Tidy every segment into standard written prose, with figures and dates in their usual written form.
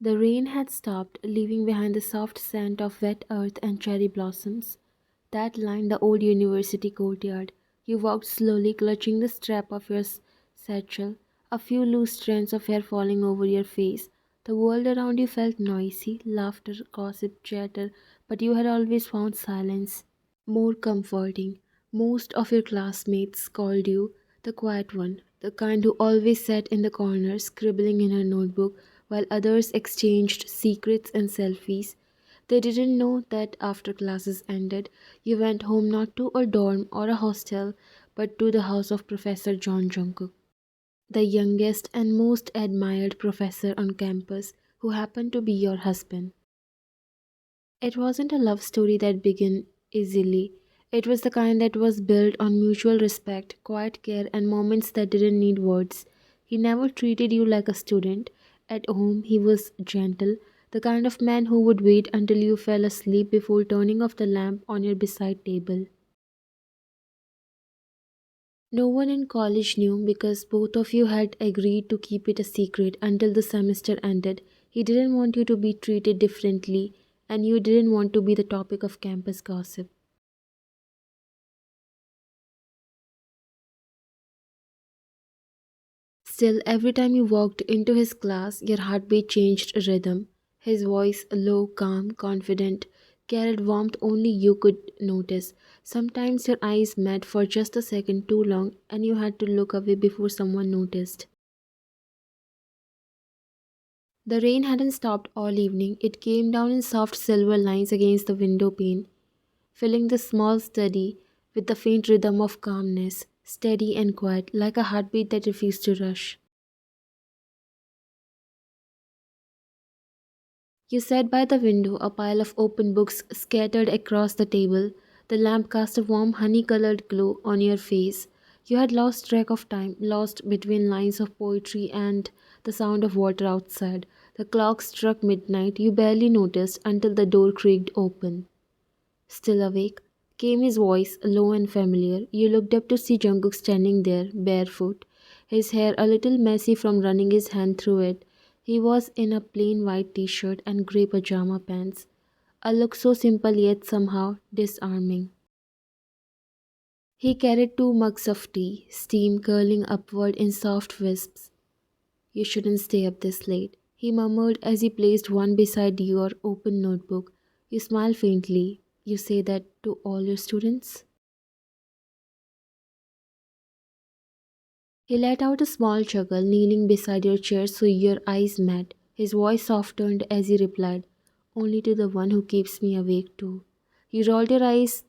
The rain had stopped, leaving behind the soft scent of wet earth and cherry blossoms that lined the old university courtyard. You walked slowly, clutching the strap of your satchel, a few loose strands of hair falling over your face. The world around you felt noisy, laughter, gossip, chatter, but you had always found silence more comforting. Most of your classmates called you the quiet one, the kind who always sat in the corner scribbling in her notebook while others exchanged secrets and selfies. They didn't know that after classes ended, you went home not to a dorm or a hostel, but to the house of Professor John Jungkook, the youngest and most admired professor on campus, who happened to be your husband. It wasn't a love story that began easily. It was the kind that was built on mutual respect, quiet care, and moments that didn't need words. He never treated you like a student. At home, he was gentle, the kind of man who would wait until you fell asleep before turning off the lamp on your beside table. No one in college knew because both of you had agreed to keep it a secret until the semester ended. He didn't want you to be treated differently, and you didn't want to be the topic of campus gossip. Still, every time you walked into his class, your heartbeat changed rhythm. His voice, low, calm, confident, carried warmth only you could notice. Sometimes your eyes met for just a second too long, and you had to look away before someone noticed. The rain hadn't stopped all evening. It came down in soft silver lines against the window pane, filling the small study with the faint rhythm of calmness, steady and quiet, like a heartbeat that refused to rush. You sat by the window, a pile of open books scattered across the table. The lamp cast a warm honey colored glow on your face. You had lost track of time, lost between lines of poetry and the sound of water outside. The clock struck midnight. You barely noticed until the door creaked open. Still awake? Came his voice, low and familiar. You looked up to see Jungkook standing there, barefoot, his hair a little messy from running his hand through it. He was in a plain white t-shirt and grey pajama pants, a look so simple yet somehow disarming. He carried two mugs of tea, steam curling upward in soft wisps. You shouldn't stay up this late, he murmured as he placed one beside your open notebook. You smile faintly. You say that to all your students? He let out a small chuckle, kneeling beside your chair so your eyes met. His voice softened as he replied, only to the one who keeps me awake too. You rolled your eyes,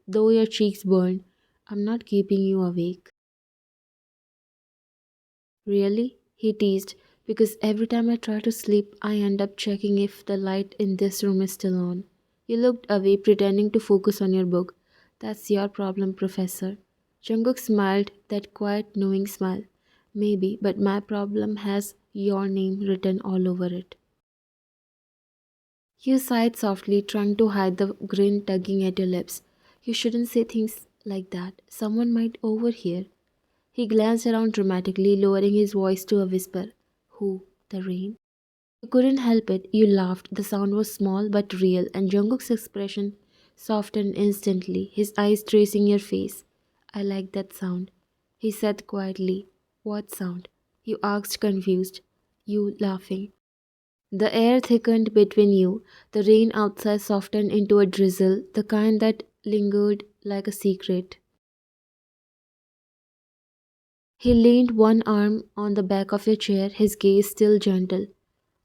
though your cheeks burned. I'm not keeping you awake. Really? He teased, because every time I try to sleep, I end up checking if the light in this room is still on. You looked away, pretending to focus on your book. That's your problem, Professor. Jungkook smiled, that quiet, knowing smile. Maybe, but my problem has your name written all over it. You sighed softly, trying to hide the grin tugging at your lips. You shouldn't say things like that. Someone might overhear. He glanced around dramatically, lowering his voice to a whisper. Who? The rain? You couldn't help it. You laughed. The sound was small but real, and Jungkook's expression softened instantly, his eyes tracing your face. I like that sound, he said quietly. What sound? You asked, confused. You laughing. The air thickened between you. The rain outside softened into a drizzle, the kind that lingered like a secret. He leaned one arm on the back of your chair, his gaze still gentle.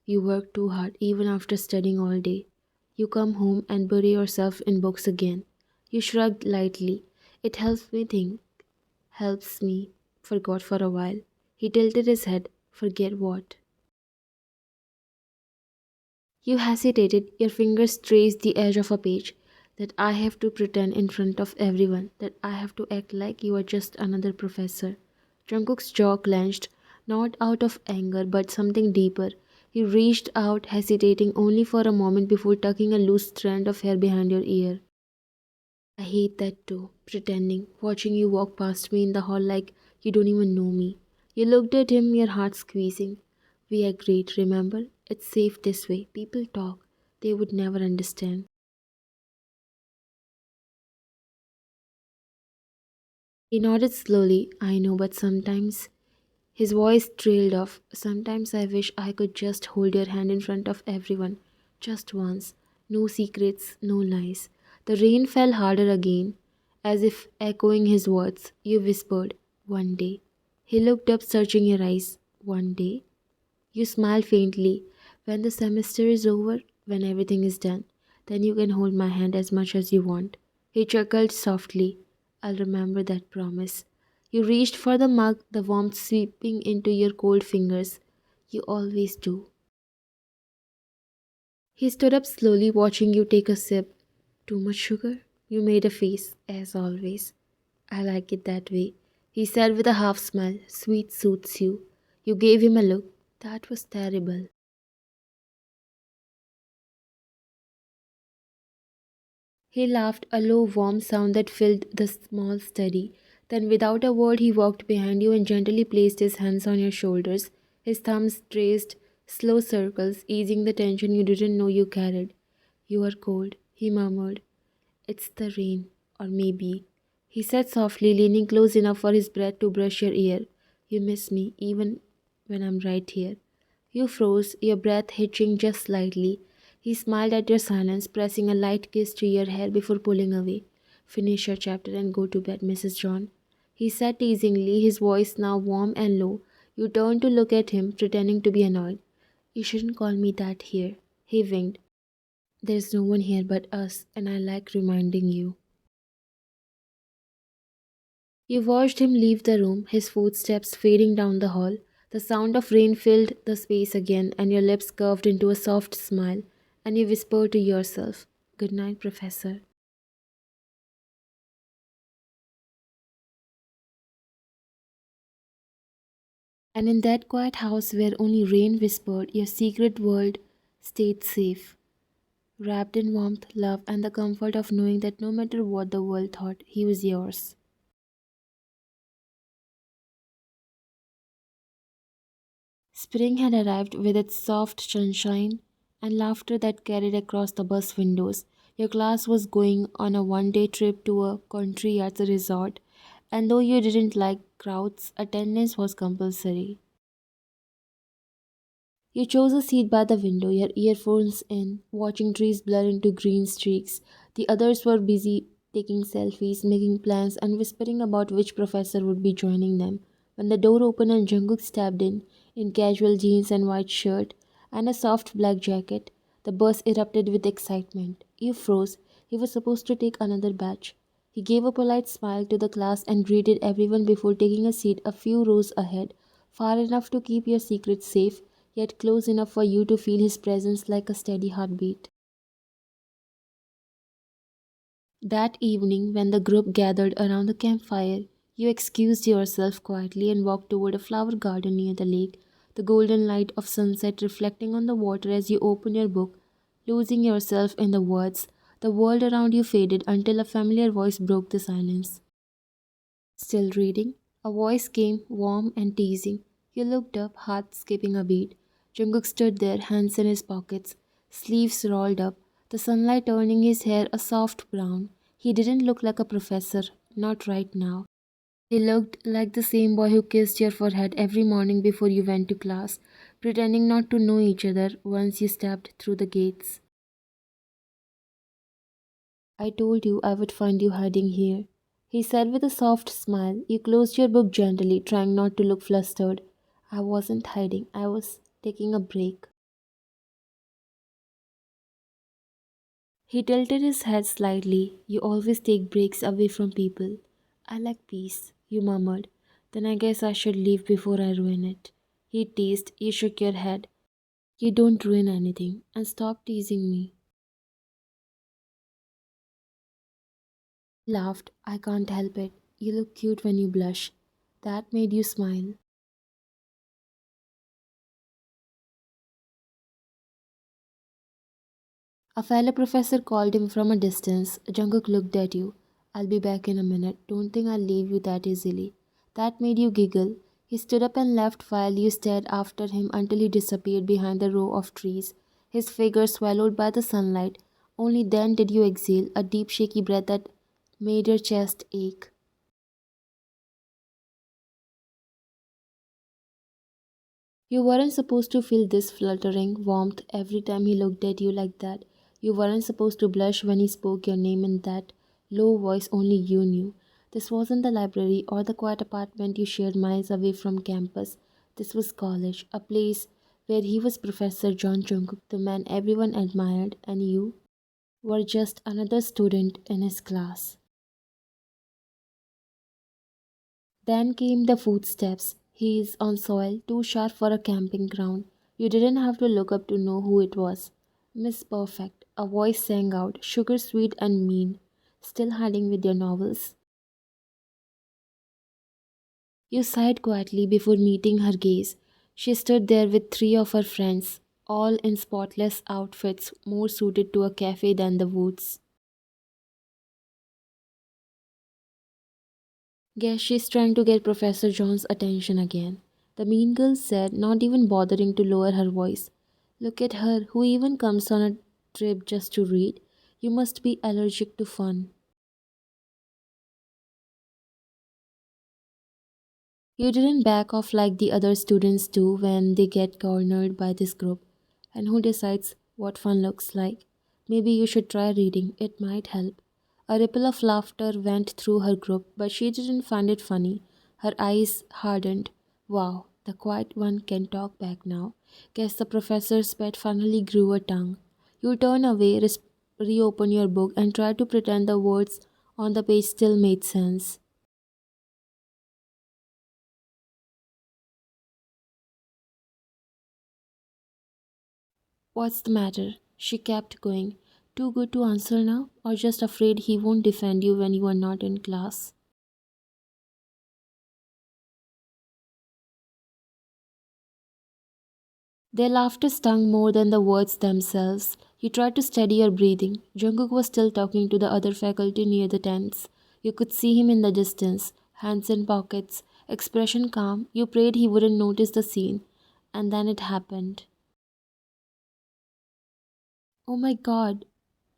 You work too hard, even after studying all day. You come home and bury yourself in books again. You shrugged lightly. It helps me think. Helps me. Forgot for a while. He tilted his head. Forget what? You hesitated. Your fingers traced the edge of a page. That I have to pretend in front of everyone. That I have to act like you are just another professor. Jungkook's jaw clenched, not out of anger but something deeper. He reached out, hesitating only for a moment before tucking a loose strand of hair behind your ear. I hate that too, pretending, watching you walk past me in the hall like you don't even know me. You looked at him, your heart squeezing. We agreed, remember? It's safe this way. People talk. They would never understand. He nodded slowly. I know, but sometimes his voice trailed off. Sometimes I wish I could just hold your hand in front of everyone. Just once. No secrets, no lies. The rain fell harder again, as if echoing his words. You whispered, "One day." He looked up, searching your eyes. "One day?" You smile faintly. "When the semester is over, when everything is done, then you can hold my hand as much as you want." He chuckled softly. "I'll remember that promise." You reached for the mug, the warmth sweeping into your cold fingers. "You always do." He stood up slowly, watching you take a sip. "Too much sugar?" You made a face, as always. "I like it that way," he said with a half smile. "Sweet suits you." You gave him a look. "That was terrible." He laughed, a low, warm sound that filled the small study. Then, without a word, he walked behind you and gently placed his hands on your shoulders. His thumbs traced slow circles, easing the tension you didn't know you carried. "You are cold," he murmured. "It's the rain. Or maybe," he said softly, leaning close enough for his breath to brush your ear, "you miss me, even when I'm right here." You froze, your breath hitching just slightly. He smiled at your silence, pressing a light kiss to your hair before pulling away. "Finish your chapter and go to bed, Mrs. John," he said teasingly, his voice now warm and low. You turned to look at him, pretending to be annoyed. "You shouldn't call me that here," he winked. "There's no one here but us, and I like reminding you." You watched him leave the room, his footsteps fading down the hall. The sound of rain filled the space again, and your lips curved into a soft smile, and you whispered to yourself, "Good night, Professor." And in that quiet house where only rain whispered, your secret world stayed safe, wrapped in warmth, love, and the comfort of knowing that no matter what the world thought, he was yours. Spring had arrived with its soft sunshine and laughter that carried across the bus windows. Your class was going on a 1 day trip to a country at the resort, and though you didn't like crowds, attendance was compulsory. You chose a seat by the window, your earphones in, watching trees blur into green streaks. The others were busy taking selfies, making plans, and whispering about which professor would be joining them. When the door opened and Jungkook stepped in casual jeans and white shirt, and a soft black jacket, the bus erupted with excitement. You froze. He was supposed to take another batch. He gave a polite smile to the class and greeted everyone before taking a seat a few rows ahead, far enough to keep your secret safe, yet close enough for you to feel his presence like a steady heartbeat. That evening, when the group gathered around the campfire, you excused yourself quietly and walked toward a flower garden near the lake, the golden light of sunset reflecting on the water as you opened your book, losing yourself in the words. The world around you faded until a familiar voice broke the silence. "Still reading?" A voice came, warm and teasing. You looked up, heart skipping a beat. Jungkook stood there, hands in his pockets, sleeves rolled up, the sunlight turning his hair a soft brown. He didn't look like a professor, not right now. He looked like the same boy who kissed your forehead every morning before you went to class, pretending not to know each other once you stepped through the gates. "I told you I would find you hiding here," he said with a soft smile. You closed your book gently, trying not to look flustered. "I wasn't hiding, I was taking a break." He tilted his head slightly. "You always take breaks away from people." "I like peace," you murmured. "Then I guess I should leave before I ruin it." He teased. You shook your head. "You don't ruin anything. And stop teasing me." He laughed. "I can't help it. You look cute when you blush." That made you smile. A fellow professor called him from a distance. Jungkook looked at you. "I'll be back in a minute. Don't think I'll leave you that easily." That made you giggle. He stood up and left while you stared after him until he disappeared behind the row of trees, his figure swallowed by the sunlight. Only then did you exhale, a deep shaky breath that made your chest ache. You weren't supposed to feel this fluttering warmth every time he looked at you like that. You weren't supposed to blush when he spoke your name in that low voice only you knew. This wasn't the library or the quiet apartment you shared miles away from campus. This was college, a place where he was Professor John Jungkook, the man everyone admired, and you were just another student in his class. Then came the footsteps, heels on soil too sharp for a camping ground. You didn't have to look up to know who it was. Miss Perfect, a voice sang out, sugar sweet and mean. Still hiding with your novels? You sighed quietly before meeting her gaze. She stood there with three of her friends, all in spotless outfits more suited to a cafe than the woods. Guess she's trying to get Professor John's attention again. The mean girl said, not even bothering to lower her voice. Look at her, who even comes on a trip just to read. You must be allergic to fun. You didn't back off like the other students do when they get cornered by this group. And who decides what fun looks like? Maybe you should try reading, it might help. A ripple of laughter went through her group, but she didn't find it funny. Her eyes hardened. Wow, the quiet one can talk back now. Guess the professor's pet finally grew a tongue. You turn away, reopen your book, and try to pretend the words on the page still made sense. What's the matter? She kept going. Too good to answer now, or just afraid he won't defend you when you are not in class? Their laughter stung more than the words themselves. You tried to steady your breathing. Jungkook was still talking to the other faculty near the tents. You could see him in the distance, hands in pockets, expression calm. You prayed he wouldn't notice the scene. And then it happened. Oh my god,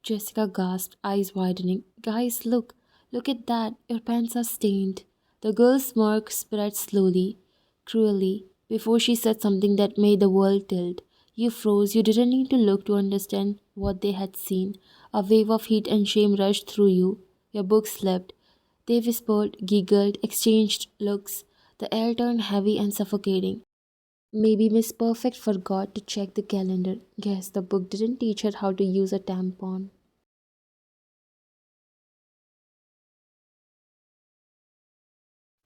Jessica gasped, eyes widening. Guys, look! Look at that! Your pants are stained. The girl's smirk spread slowly, cruelly, before she said something that made the world tilt. You froze. You didn't need to look to understand what they had seen. A wave of heat and shame rushed through you. Your book slipped. They whispered, giggled, exchanged looks. The air turned heavy and suffocating. Maybe Miss Perfect forgot to check the calendar. Guess the book didn't teach her how to use a tampon.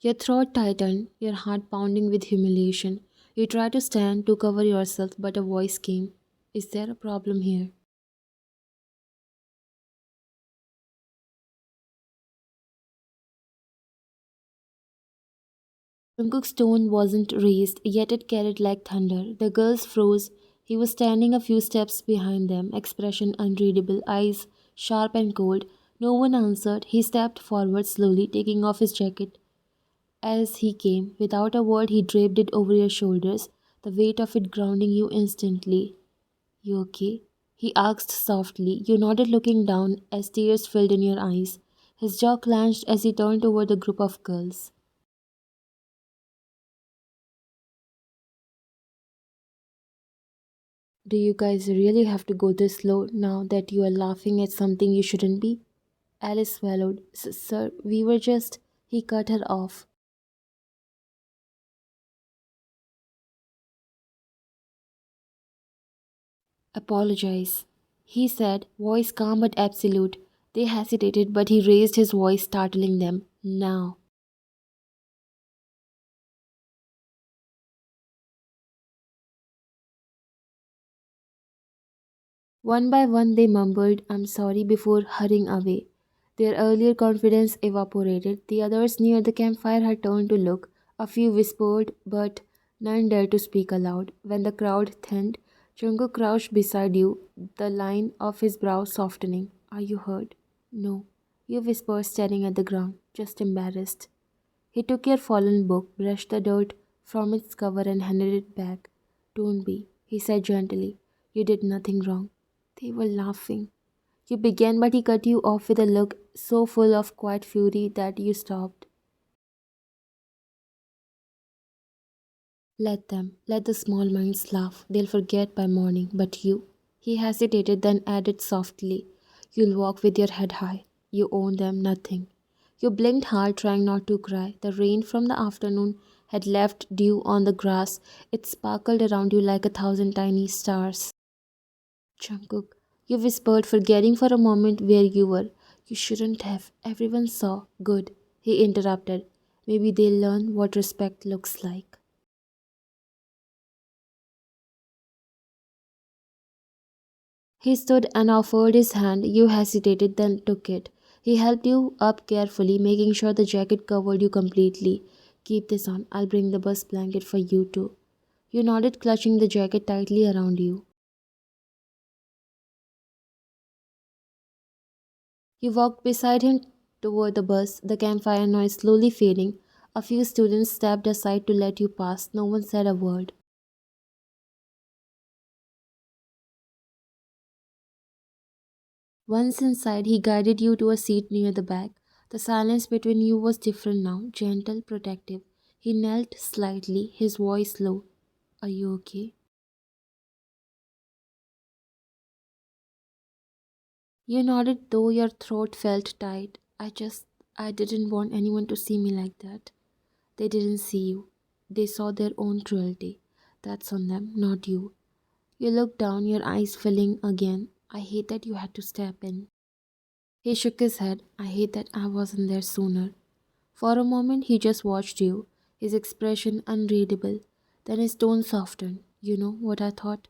Your throat tightened, your heart pounding with humiliation. You tried to stand to cover yourself, but a voice came. Is there a problem here? Jungkook's tone wasn't raised, yet it carried like thunder. The girls froze. He was standing a few steps behind them, expression unreadable, eyes sharp and cold. No one answered. He stepped forward slowly, taking off his jacket. As he came, without a word, he draped it over your shoulders, the weight of it grounding you instantly. You okay? He asked softly. You nodded, looking down as tears filled in your eyes. His jaw clenched as he turned toward the group of girls. Do you guys really have to go this slow now that you are laughing at something you shouldn't be? Alice swallowed. Sir, we were just. He cut her off. Apologize, he said, voice calm but absolute. They hesitated, but he raised his voice, startling them. Now. One by one, they mumbled, I'm sorry, before hurrying away. Their earlier confidence evaporated. The others near the campfire had turned to look. A few whispered, but none dared to speak aloud. When the crowd thinned, Chungo crouched beside you, the line of his brow softening. Are you hurt? No. You whispered, staring at the ground, just embarrassed. He took your fallen book, brushed the dirt from its cover and handed it back. Don't be, he said gently. You did nothing wrong. They were laughing. You began, but he cut you off with a look so full of quiet fury that you stopped. Let them, let the small minds laugh. They'll forget by morning. But you, he hesitated, then added softly, you'll walk with your head high. You owe them nothing. You blinked hard, trying not to cry. The rain from the afternoon had left dew on the grass. It sparkled around you like 1,000 tiny stars. Jungkook, you whispered, forgetting for a moment where you were. You shouldn't have. Everyone saw. Good. He interrupted. Maybe they'll learn what respect looks like. He stood and offered his hand. You hesitated, then took it. He helped you up carefully, making sure the jacket covered you completely. Keep this on. I'll bring the bus blanket for you too. You nodded, clutching the jacket tightly around you. You walked beside him toward the bus, the campfire noise slowly fading. A few students stepped aside to let you pass. No one said a word. Once inside, he guided you to a seat near the back. The silence between you was different now, gentle, protective. He knelt slightly, his voice low. Are you okay? You nodded, though your throat felt tight. I didn't want anyone to see me like that. They didn't see you. They saw their own cruelty. That's on them, not you. You looked down, your eyes filling again. I hate that you had to step in. He shook his head. I hate that I wasn't there sooner. For a moment, he just watched you, his expression unreadable. Then his tone softened. You know what I thought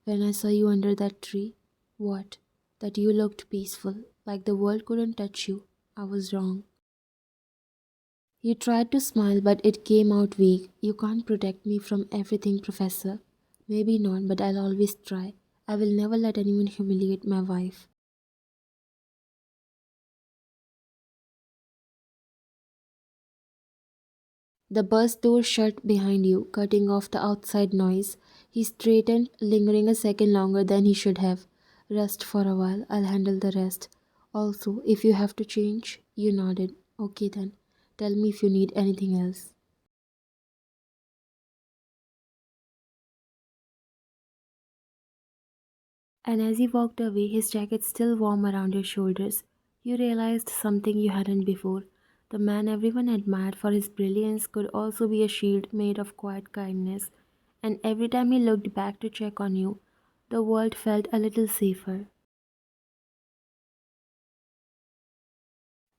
when I saw you under that tree? What? That you looked peaceful, like the world couldn't touch you. I was wrong. You tried to smile, but it came out weak. You can't protect me from everything, Professor. Maybe not, but I'll always try. I will never let anyone humiliate my wife. The bus door shut behind you, cutting off the outside noise. He straightened, lingering a second longer than he should have. Rest for a while, I'll handle the rest. Also, if you have to change, you nodded. Okay then, tell me if you need anything else. And as he walked away, his jacket still warm around your shoulders, you realized something you hadn't before. The man everyone admired for his brilliance could also be a shield made of quiet kindness, and every time he looked back to check on you, the world felt a little safer.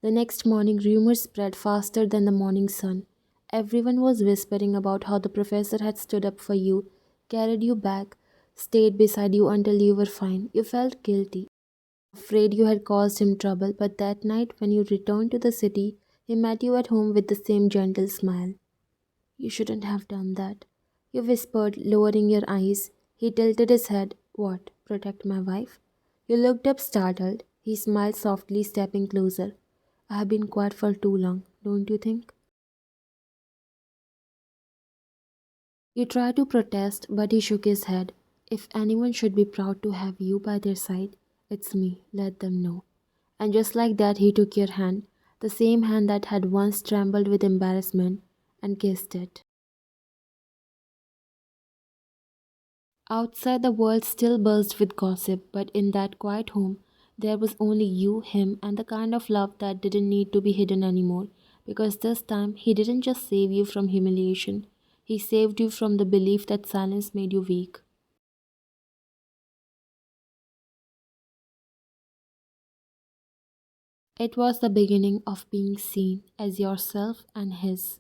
The next morning, rumors spread faster than the morning sun. Everyone was whispering about how the professor had stood up for you, carried you back, stayed beside you until you were fine. You felt guilty, afraid you had caused him trouble, but that night when you returned to the city, he met you at home with the same gentle smile. You shouldn't have done that, you whispered, lowering your eyes. He tilted his head. What, protect my wife? You looked up startled. He smiled softly, stepping closer. I have been quiet for too long, don't you think? You tried to protest, but he shook his head. If anyone should be proud to have you by their side, it's me. Let them know. And just like that, he took your hand, the same hand that had once trembled with embarrassment, and kissed it. Outside, the world still buzzed with gossip, but in that quiet home, there was only you, him, and the kind of love that didn't need to be hidden anymore. Because this time, he didn't just save you from humiliation, he saved you from the belief that silence made you weak. It was the beginning of being seen as yourself and his.